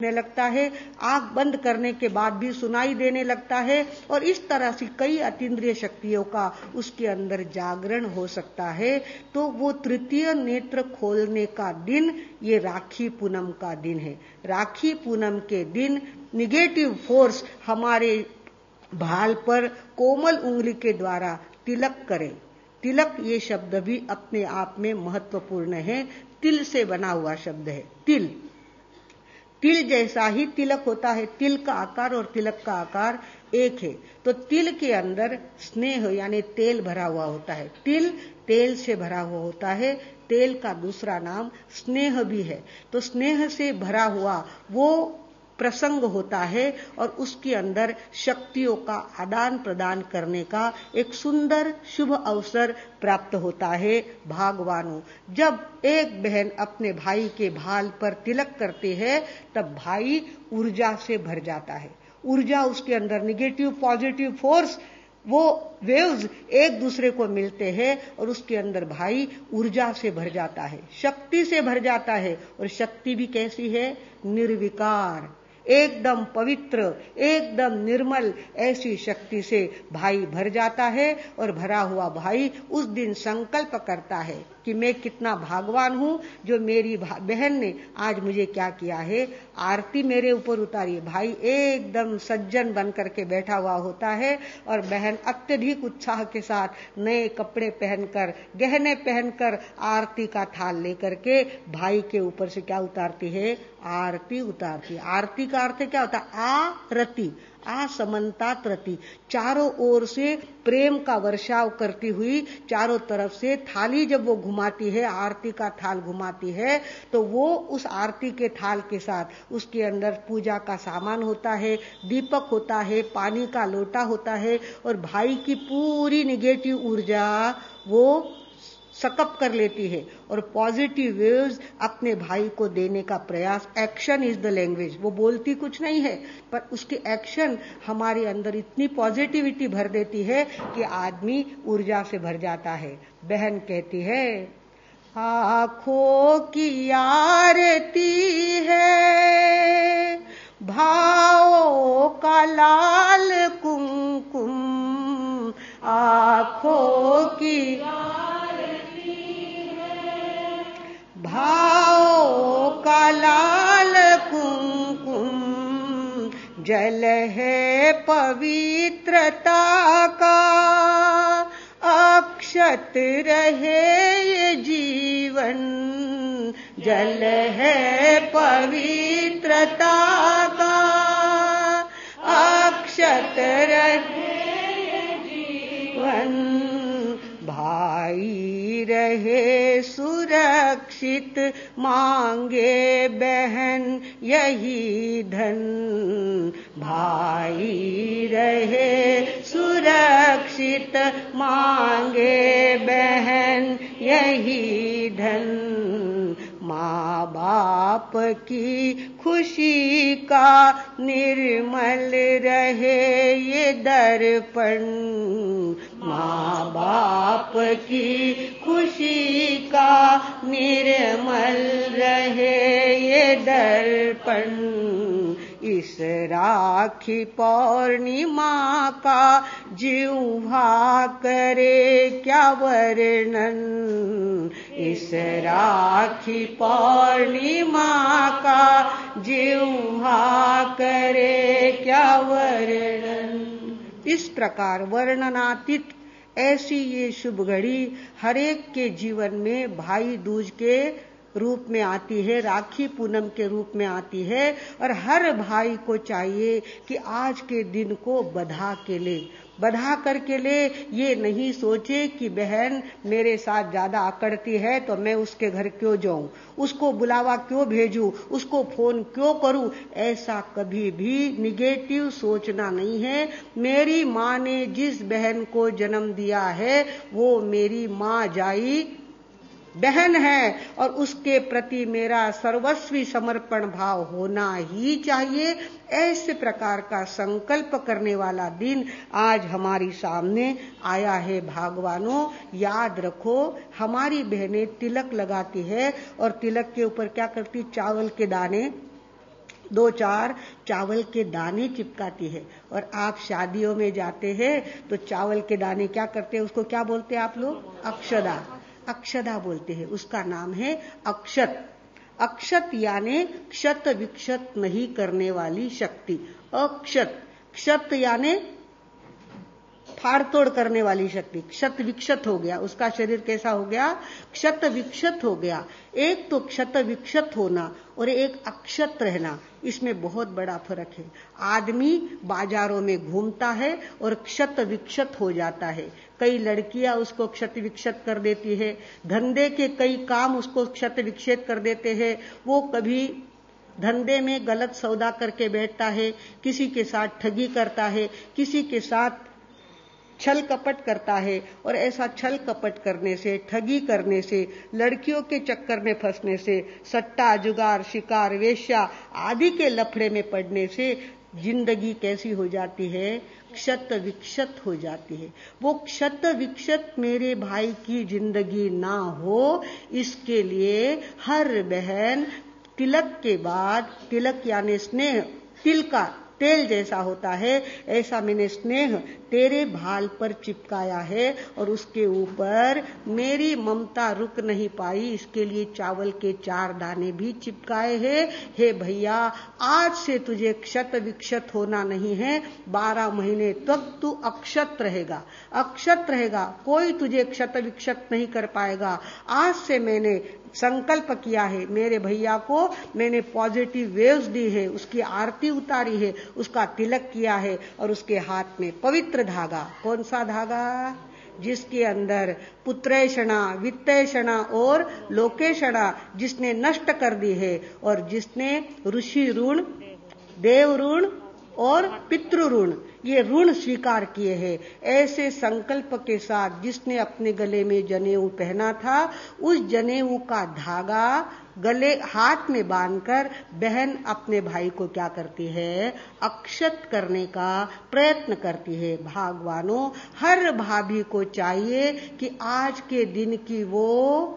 लगता है, आंख बंद करने के बाद भी सुनाई देने लगता है, और इस तरह से कई अतीन्द्रिय शक्तियों का उसके अंदर जागरण हो सकता है। तो वो तृतीय नेत्र खोलने का दिन ये राखी पूनम का दिन है। राखी पूनम के दिन निगेटिव फोर्स हमारे भाल पर कोमल उंगली के द्वारा तिलक करें। तिलक ये शब्द भी अपने आप में महत्वपूर्ण है। तिल से बना हुआ शब्द है तिल। तिल जैसा ही तिलक होता है। तिल का आकार और तिलक का आकार एक है। तो तिल के अंदर स्नेह यानी तेल भरा हुआ होता है। तिल तेल से भरा हुआ होता है। तेल का दूसरा नाम स्नेह भी है। तो स्नेह से भरा हुआ वो प्रसंग होता है और उसके अंदर शक्तियों का आदान प्रदान करने का एक सुंदर शुभ अवसर प्राप्त होता है। भागवानों, जब एक बहन अपने भाई के भाल पर तिलक करते हैं तब भाई ऊर्जा से भर जाता है। ऊर्जा उसके अंदर निगेटिव पॉजिटिव फोर्स, वो वेव्स एक दूसरे को मिलते हैं और उसके अंदर भाई ऊर्जा से भर जाता है, शक्ति से भर जाता है। और शक्ति भी कैसी है? निर्विकार, एकदम पवित्र, एकदम निर्मल, ऐसी शक्ति से भाई भर जाता है। और भरा हुआ भाई उस दिन संकल्प करता है कि मैं कितना भाग्यवान हूं जो मेरी बहन ने आज मुझे क्या किया है, आरती मेरे ऊपर उतारी है। भाई एकदम सज्जन बन करके बैठा हुआ होता है और बहन अत्यधिक उत्साह के साथ नए कपड़े पहनकर, गहने पहनकर आरती का थाल लेकर के भाई के ऊपर से क्या उतारती है? आरती उतारती है। आरती का अर्थ क्या होता है? आरती, असमन्तात रति, चारों ओर से प्रेम का वर्षाव करती हुई चारों तरफ से थाली जब वो घुमाती है, आरती का थाल घुमाती है, तो वो उस आरती के थाल के साथ उसके अंदर पूजा का सामान होता है, दीपक होता है, पानी का लोटा होता है और भाई की पूरी निगेटिव ऊर्जा वो सकअप कर लेती है और पॉजिटिव वेव्स अपने भाई को देने का प्रयास। Action is the language. वो बोलती कुछ नहीं है पर उसकी एक्शन हमारे अंदर इतनी पॉजिटिविटी भर देती है कि आदमी ऊर्जा से भर जाता है। बहन कहती है, आँखों की आरती है, भावों का लाल कुमकुम, आँखों की भावों का लाल कुमकुम, जल है पवित्रता का, अक्षत रहे ये जीवन, जल है पवित्रता का, अक्षत रहे ये जीवन, भाई रहे सुरक्षित, मांगे बहन यही धन, भाई रहे सुरक्षित, मांगे बहन यही धन, माँ बाप की खुशी का निर्मल रहे ये दर्पण, माँ बाप की खुशी का निर्मल रहे ये दर्पण, इस राखी पौर्णिमा का जिह्वा करे क्या वर्णन, इस राखी पौर्णिमा का जिह्वा करे क्या वर्णन। इस प्रकार वर्णनातीत ऐसी ये शुभ घड़ी हरेक के जीवन में भाई दूज के रूप में आती है, राखी पूनम के रूप में आती है। और हर भाई को चाहिए कि आज के दिन को बधा के ले, बधा करके ले। ये नहीं सोचे कि बहन मेरे साथ ज्यादा अकड़ती है तो मैं उसके घर क्यों जाऊं, उसको बुलावा क्यों भेजूं, उसको फोन क्यों करूं। ऐसा कभी भी निगेटिव सोचना नहीं है। मेरी माँ ने जिस बहन को जन्म दिया है वो मेरी माँ जाई बहन है और उसके प्रति मेरा सर्वस्वी समर्पण भाव होना ही चाहिए। ऐसे प्रकार का संकल्प करने वाला दिन आज हमारी सामने आया है। भागवानों, याद रखो, हमारी बहनें तिलक लगाती है और तिलक के ऊपर क्या करती? चावल के दाने 2-4 चावल के दाने चिपकाती है। और आप शादियों में जाते हैं तो चावल के दाने क्या करते हैं, उसको क्या बोलते हैं आप लोग? अक्षदा। अक्षदा बोलते हैं, उसका नाम है अक्षत। अक्षत यानी क्षत विक्षत नहीं करने वाली शक्ति। अक्षत, क्षत यानी फाड़ तोड़ करने वाली शक्ति। क्षत विक्षत हो गया, उसका शरीर कैसा हो गया? क्षत विक्षत हो गया। एक तो क्षत विक्षत होना और एक अक्षत रहना, इसमें बहुत बड़ा फर्क है। आदमी बाजारों में घूमता है और क्षत विक्षत हो जाता है। कई लड़कियां उसको क्षत विक्षत कर देती है, धंधे के कई काम उसको क्षत विक्षत कर देते हैं। वो कभी धंधे में गलत सौदा करके बैठता है, किसी के साथ ठगी करता है, किसी के साथ छल कपट करता है। और ऐसा छल कपट करने से, ठगी करने से, लड़कियों के चक्कर में फंसने से, सट्टा जुगार शिकार वेश्या आदि के लफड़े में पड़ने से जिंदगी कैसी हो जाती है? क्षत विक्षत हो जाती है। वो क्षत विक्षत मेरे भाई की जिंदगी ना हो, इसके लिए हर बहन तिलक के बाद, तिलक यानी स्नेह, तिल का तेल जैसा होता है, ऐसा मैंने स्नेह तेरे भाल पर चिपकाया है और उसके ऊपर मेरी ममता रुक नहीं पाई, इसके लिए चावल के 4 दाने भी चिपकाए हैं। हे भैया, आज से तुझे क्षत विक्षत होना नहीं है, 12 महीने तक तू अक्षत रहेगा। अक्षत रहेगा, कोई तुझे क्षत विक्षत नहीं कर पाएगा। आज से मैंने संकल्प किया है, मेरे भैया को मैंने पॉजिटिव वेव्स दी है, उसकी आरती उतारी है, उसका तिलक किया है और उसके हाथ में पवित्र धागा। कौन सा धागा? जिसके अंदर पुत्रेषणा, वित्तेषणा और लोकेषणा जिसने नष्ट कर दी है और जिसने ऋषि ऋण, देव ऋण और पितृ ऋण, ये ऋण स्वीकार किए हैं। ऐसे संकल्प के साथ जिसने अपने गले में जनेऊ पहना था, उस जनेऊ का धागा गले हाथ में बांधकर बहन अपने भाई को क्या करती है? अक्षत करने का प्रयत्न करती है। भगवानों, हर भाभी को चाहिए कि आज के दिन की वो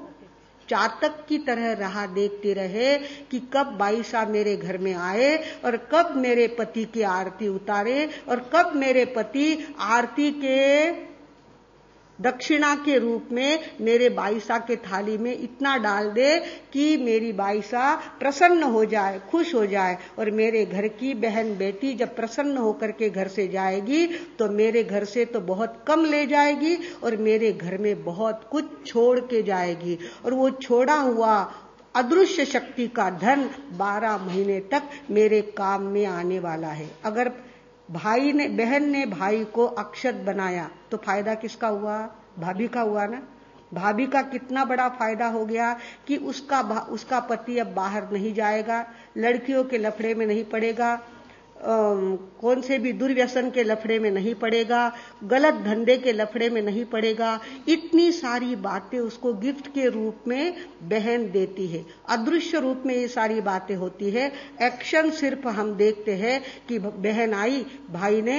चातक की तरह राह देखती रहे कि कब बाईसा मेरे घर में आए और कब मेरे पति की आरती उतारे और कब मेरे पति आरती के दक्षिणा के रूप में मेरे बाईसा के थाली में इतना डाल दे कि मेरी बाईसा प्रसन्न हो जाए, खुश हो जाए। और मेरे घर की बहन बेटी जब प्रसन्न होकर के घर से जाएगी तो मेरे घर से तो बहुत कम ले जाएगी और मेरे घर में बहुत कुछ छोड़ के जाएगी। और वो छोड़ा हुआ अदृश्य शक्ति का धन 12 महीने तक मेरे काम में आने वाला है। अगर बहन ने भाई को अक्षत बनाया तो फायदा किसका हुआ? भाभी का हुआ ना। भाभी का कितना बड़ा फायदा हो गया कि उसका पति अब बाहर नहीं जाएगा, लड़कियों के लफड़े में नहीं पड़ेगा, कौन से भी दुर्व्यसन के लफड़े में नहीं पड़ेगा, गलत धंधे के लफड़े में नहीं पड़ेगा। इतनी सारी बातें उसको गिफ्ट के रूप में बहन देती है। अदृश्य रूप में ये सारी बातें होती है। एक्शन सिर्फ हम देखते हैं कि बहन आई, भाई ने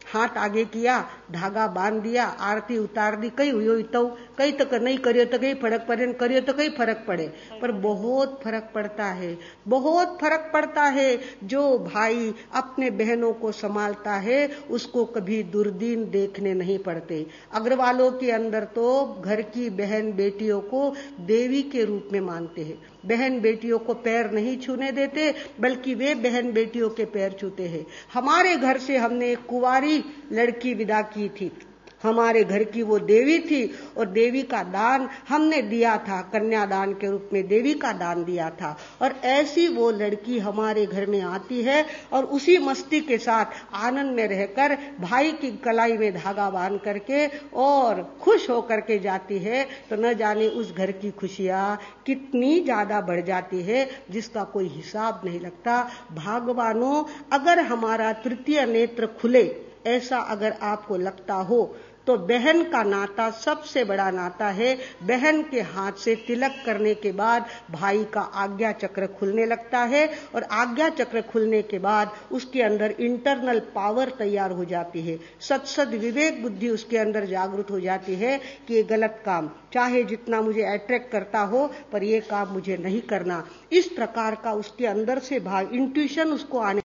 हाथ आगे किया, धागा बांध दिया, आरती उतार दी, कई हुई तो कई तक नहीं करियो तो कई फर्क पड़े, करियो तो कई फर्क पड़े। पर बहुत फर्क पड़ता है, बहुत फर्क पड़ता है। जो भाई अपने बहनों को संभालता है उसको कभी दुर्दीन देखने नहीं पड़ते। अग्रवालों के अंदर तो घर की बहन बेटियों को देवी के रूप में मानते हैं। बहन बेटियों को पैर नहीं छूने देते, बल्कि वे बहन बेटियों के पैर छूते हैं। हमारे घर से हमने एक कुंवारी लड़की विदा की थी, हमारे घर की वो देवी थी और देवी का दान हमने दिया था, कन्यादान के रूप में देवी का दान दिया था। और ऐसी वो लड़की हमारे घर में आती है और उसी मस्ती के साथ आनंद में रहकर भाई की कलाई में धागा बांध करके और खुश होकर के जाती है, तो न जाने उस घर की खुशियां कितनी ज्यादा बढ़ जाती है जिसका कोई हिसाब नहीं लगता। भगवानों, अगर हमारा तृतीय नेत्र खुले, ऐसा अगर आपको लगता हो तो बहन का नाता सबसे बड़ा नाता है। बहन के हाथ से तिलक करने के बाद भाई का आज्ञा चक्र खुलने लगता है और आज्ञा चक्र खुलने के बाद उसके अंदर इंटरनल पावर तैयार हो जाती है। सत्सद विवेक बुद्धि उसके अंदर जागृत हो जाती है कि ये गलत काम चाहे जितना मुझे अट्रैक्ट करता हो पर ये काम मुझे नहीं करना। इस प्रकार का उसके अंदर से भाव इंट्यूशन उसको आने